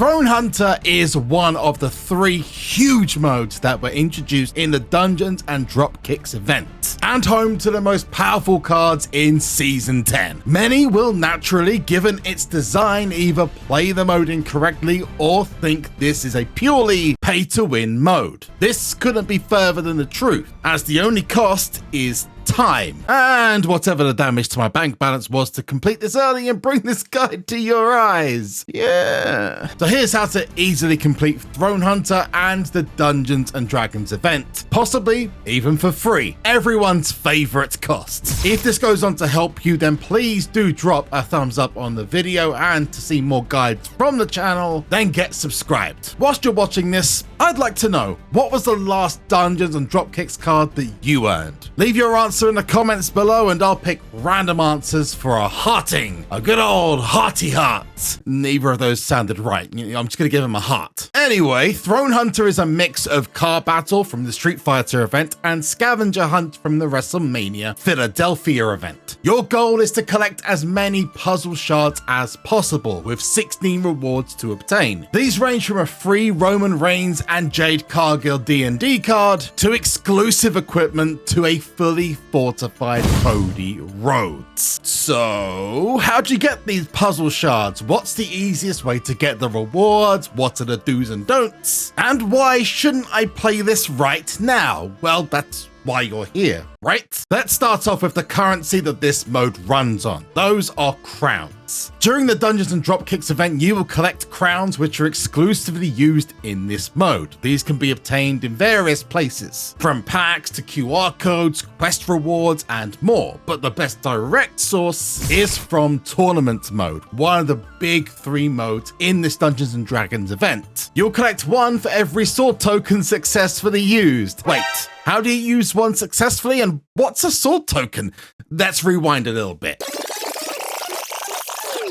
Throne Hunter is one of the 3 huge modes that were introduced in the Dungeons and Dropkicks event, and home to the most powerful cards in Season 10. Many will naturally, given its design, either play the mode incorrectly or think this is a purely pay-to-win mode. This couldn't be further than the truth, as the only cost is time, and whatever the damage to my bank balance was to complete this early and bring this guide to your eyes. Yeah. So here's how to easily complete Throne Hunter and the Dungeons and Dragons event, possibly even for free, everyone's favorite cost. If this goes on to help you, then please do drop a thumbs up on the video, and to see more guides from the channel, then get subscribed. Whilst you're watching this, I'd like to know, what was the last Dungeons and Dropkicks card that you earned? Leave your answer in the comments below and I'll pick random answers for a hearting. A good old hearty heart. Neither of those sounded right. I'm just gonna give him a heart. Anyway, Throne Hunter is a mix of car battle from the Street Fighter event and scavenger hunt from the WrestleMania Philadelphia event. Your goal is to collect as many puzzle shards as possible, with 16 rewards to obtain. These range from a free Roman Reigns and Jade Cargill D&D card, to exclusive equipment, to a fully fortified Cody Rhodes. So, how'd you get these puzzle shards? What's the easiest way to get the rewards? What are the do's and don'ts? And why shouldn't I play this right now? Well, that's why you're here, right? Let's start off with the currency that this mode runs on. Those are crowns. During the Dungeons and Dropkicks event, you will collect crowns which are exclusively used in this mode. These can be obtained in various places, from packs to QR codes, quest rewards, and more. But the best direct source is from tournament mode, one of the big 3 modes in this Dungeons and Dragons event. You'll collect 1 for every sword token successfully used. Wait, how do you use 1 successfully, and what's a sword token? Let's rewind a little bit.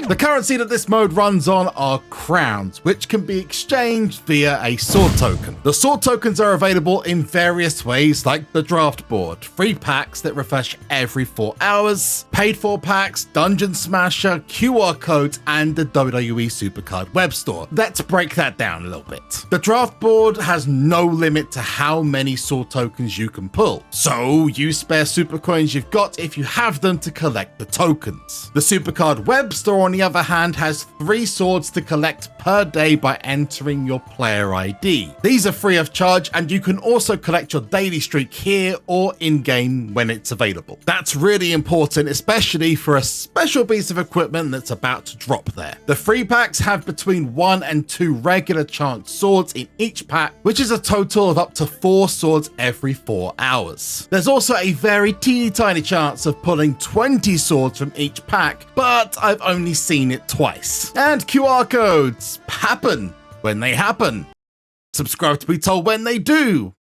The currency that this mode runs on are crowns, which can be exchanged via a sword token. The sword tokens are available in various ways, like the draft board, free packs that refresh every 4 hours, paid for packs, Dungeon Smasher, QR codes, and the WWE SuperCard web store. Let's break that down a little bit. The draft board has no limit to how many sword tokens you can pull, so use spare super coins you've got if you have them to collect the tokens. The SuperCard web store, on the other hand, has 3 swords to collect per day by entering your player ID. These are free of charge, and you can also collect your daily streak here or in-game when it's available. That's really important, especially for a special piece of equipment that's about to drop there. The free packs have between 1 and 2 regular chance swords in each pack, which is a total of up to 4 swords every 4 hours. There's also a very teeny tiny chance of pulling 20 swords from each pack, but I've only seen it twice. And QR codes happen when they happen. Subscribe to be told when they do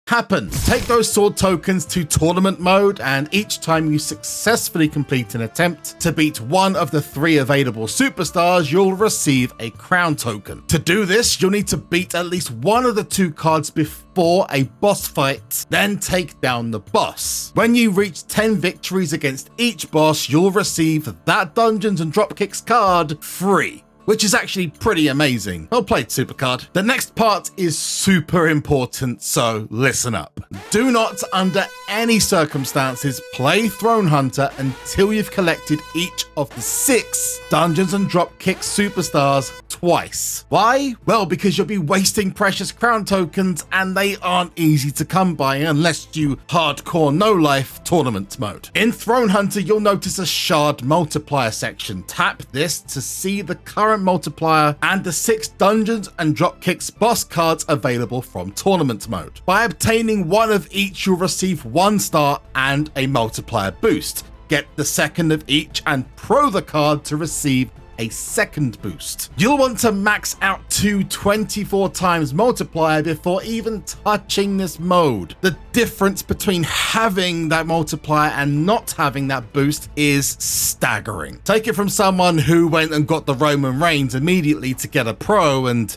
happen. Take those sword tokens to tournament mode, and each time you successfully complete an attempt to beat one of the 3 available superstars, you'll receive a crown token. To do this, you'll need to beat at least one of the 2 cards before a boss fight, then take down the boss. When you reach 10 victories against each boss, you'll receive that Dungeons and Dropkicks card free, which is actually pretty amazing. Well played, SuperCard. The next part is super important, so listen up. Do not, under any circumstances, play Throne Hunter until you've collected each of the 6 Dungeons and Dropkicks superstars twice. Why? Well, because you'll be wasting precious crown tokens, and they aren't easy to come by unless you hardcore no-life tournament mode. In Throne Hunter, you'll notice a shard multiplier section. Tap this to see the current multiplier and the 6 Dungeons and Dropkicks boss cards available from tournament mode. By obtaining 1 of each, you'll receive 1 star and a multiplier boost. Get the 2nd of each and pro the card to receive a 2nd boost. You'll want to max out to 24 times multiplier before even touching this mode. The difference between having that multiplier and not having that boost is staggering. Take it from someone who went and got the Roman Reigns immediately to get a pro, and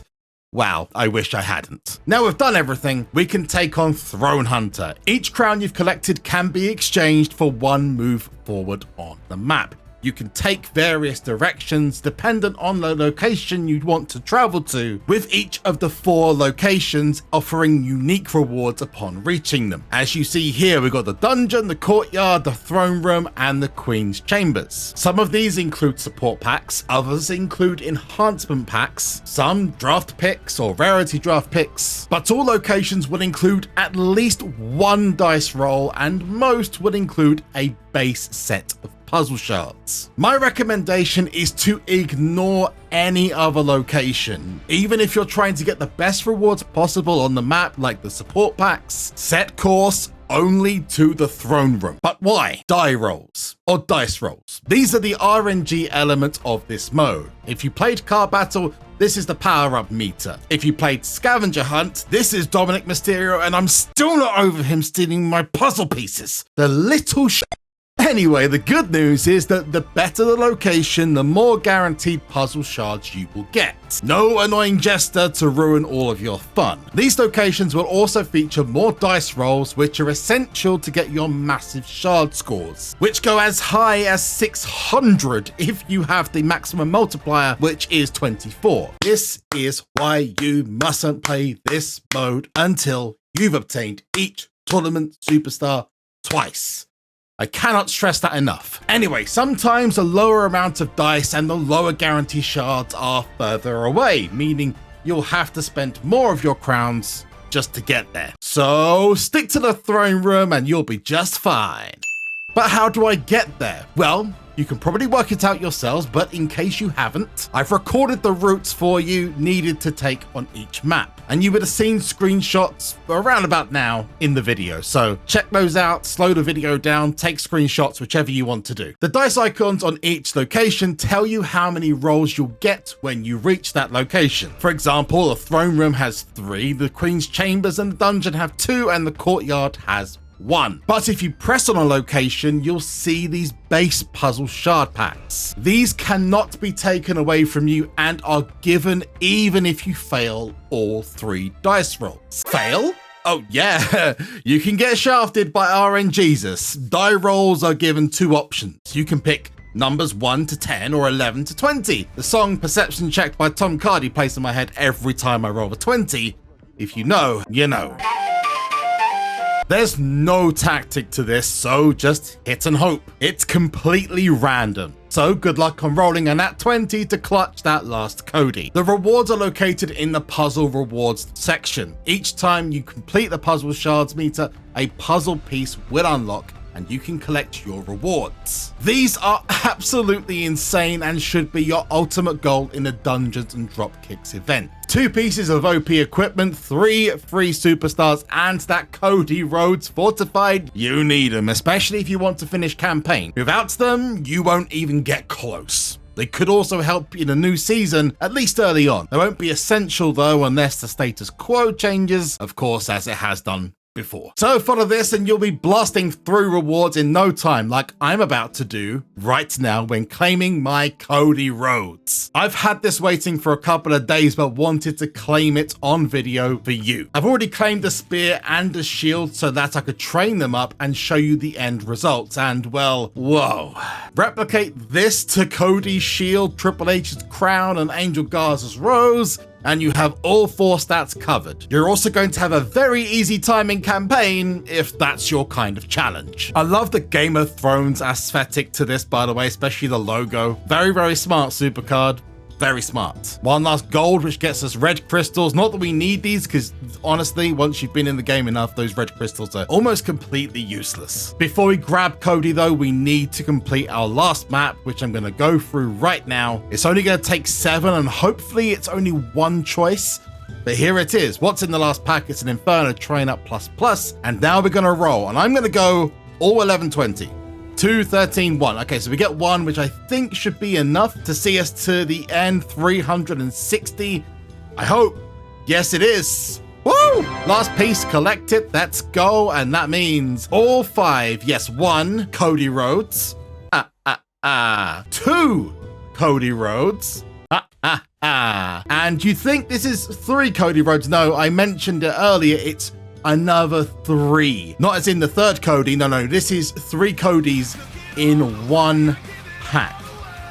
wow, I wish I hadn't. Now we've done everything, we can take on Throne Hunter. Each crown you've collected can be exchanged for 1 move forward on the map. You can take various directions dependent on the location you'd want to travel to, with each of the 4 locations offering unique rewards upon reaching them. As you see here, we've got the dungeon, the courtyard, the throne room, and the Queen's Chambers. Some of these include support packs, others include enhancement packs, some draft picks or rarity draft picks, but all locations will include at least 1 dice roll, and most would include a base set of puzzle shards. My recommendation is to ignore any other location. Even if you're trying to get the best rewards possible on the map, like the support packs, set course only to the throne room. But why? Die rolls or dice rolls. These are the RNG element of this mode. If you played Car Battle, this is the power-up meter. If you played Scavenger Hunt, this is Dominic Mysterio, and I'm still not over him stealing my puzzle pieces. The little Anyway, the good news is that the better the location, the more guaranteed puzzle shards you will get. No annoying jester to ruin all of your fun. These locations will also feature more dice rolls, which are essential to get your massive shard scores, which go as high as 600 if you have the maximum multiplier, which is 24. This is why you mustn't play this mode until you've obtained each tournament superstar twice. I cannot stress that enough. Anyway, sometimes a lower amount of dice and the lower guarantee shards are further away, meaning you'll have to spend more of your crowns just to get there. So stick to the throne room and you'll be just fine. But how do I get there? Well, you can probably work it out yourselves, but in case you haven't, I've recorded the routes for you needed to take on each map. And you would have seen screenshots around about now in the video. So check those out, slow the video down, take screenshots, whichever you want to do. The dice icons on each location tell you how many rolls you'll get when you reach that location. For example, the throne room has 3, the Queen's Chambers and the dungeon have 2, and the courtyard has 1. But if you press on a location, you'll see these base puzzle shard packs. These cannot be taken away from you and are given even if you fail all 3 dice rolls. Fail? Oh yeah, you can get shafted by RNGesus. Die rolls are given 2 options. You can pick numbers 1 to 10 or 11 to 20. The song Perception Check by Tom Cardy plays in my head every time I roll a 20. If you know, you know. There's no tactic to this, so just hit and hope. It's completely random. So good luck on rolling a nat 20 to clutch that last Cody. The rewards are located in the puzzle rewards section. Each time you complete the puzzle shards meter, a puzzle piece will unlock and you can collect your rewards. These are absolutely insane and should be your ultimate goal in the Dungeons and Dropkicks event. 2 pieces of OP equipment, 3 free superstars, and that Cody Rhodes fortified. You need them, especially if you want to finish campaign. Without them, you won't even get close. They could also help in a new season, at least early on. They won't be essential though unless the status quo changes, of course, as it has done before. So follow this and you'll be blasting through rewards in no time, like I'm about to do right now when claiming my Cody Rhodes. I've had this waiting for a couple of days but wanted to claim it on video for you. I've already claimed a spear and a shield so that I could train them up and show you the end results, and well, whoa. Replicate this to Cody's shield, Triple H's crown, and Angel Garza's rose, and you have all 4 stats covered. You're also going to have a very easy time in campaign if that's your kind of challenge. I love the Game of Thrones aesthetic to this, by the way, especially the logo. Very, very smart SuperCard. Very smart. 1 last gold, which gets us red crystals. Not that we need these, because honestly, once you've been in the game enough, those red crystals are almost completely useless. Before we grab Cody though, we need to complete our last map, which I'm going to go through right now. It's only going to take 7, and hopefully it's only 1 choice. But here it is. What's in the last pack? It's an Inferno Train Up Plus, and now we're going to roll, and I'm going to go all 11, 20. 2, 13, 1. Okay, so we get 1, which I think should be enough to see us to the end. 360. I hope. Yes, it is. Woo! Last piece collected. Let's go. And that means all 5. Yes, 1 Cody Rhodes. 2 Cody Rhodes. And you think this is 3 Cody Rhodes? No, I mentioned it earlier. It's another 3. Not as in the 3rd Cody. No, this is 3 Codys in 1 pack.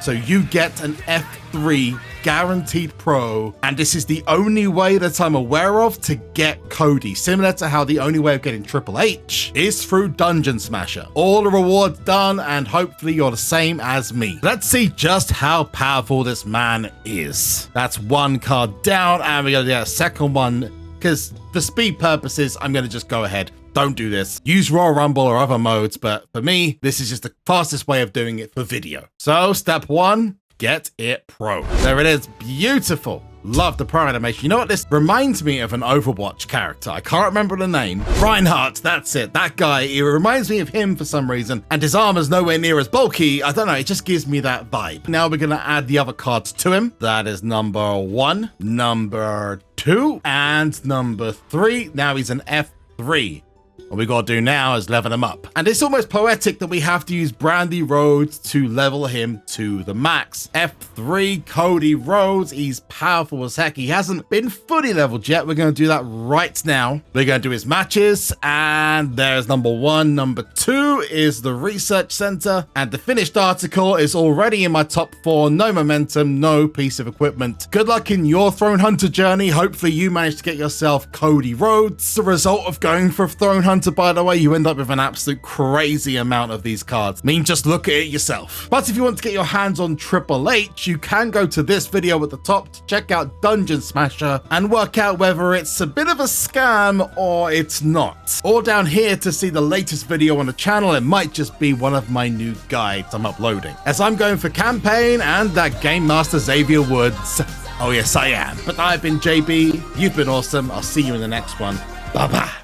So you get an F3 guaranteed pro, and this is the only way that I'm aware of to get Cody, similar to how the only way of getting Triple H is through Dungeon Smasher. All the rewards done, and hopefully you're the same as me. Let's see just how powerful this man is. That's one card down, and we're gonna get a second one, because for speed purposes, I'm gonna just go ahead. Don't do this. Use Royal Rumble or other modes, but for me, this is just the fastest way of doing it for video. So step one, get it pro. There it is, beautiful. Love the pro animation. You know what, this reminds me of an Overwatch character. I can't remember the name. Reinhardt, that's it, that guy. It reminds me of him for some reason, and his armor's nowhere near as bulky. I don't know, it just gives me that vibe. Now we're gonna add the other cards to him. That is number 1, number 2, and number 3. Now he's an F3. What we gotta do now is level him up. And it's almost poetic that we have to use Brandy Rhodes to level him to the max. F3 Cody Rhodes, he's powerful as heck. He hasn't been fully leveled yet. We're gonna do that right now. We're gonna do his matches, and there's number 1. Number 2 is the research center, and the finished article is already in my top 4. No momentum, no piece of equipment. Good luck in your Throne Hunter journey. Hopefully you manage to get yourself Cody Rhodes. The result of going for Throne Hunter, by the way, you end up with an absolute crazy amount of these cards. I mean, just look at it yourself. But if you want to get your hands on Triple H, you can go to this video at the top to check out Dungeon Smasher and work out whether it's a bit of a scam or it's not. Or down here to see the latest video on the channel, it might just be one of my new guides I'm uploading. As I'm going for campaign and that Game Master Xavier Woods. Oh yes, I am. But I've been JB, you've been awesome. I'll see you in the next one. Bye-bye.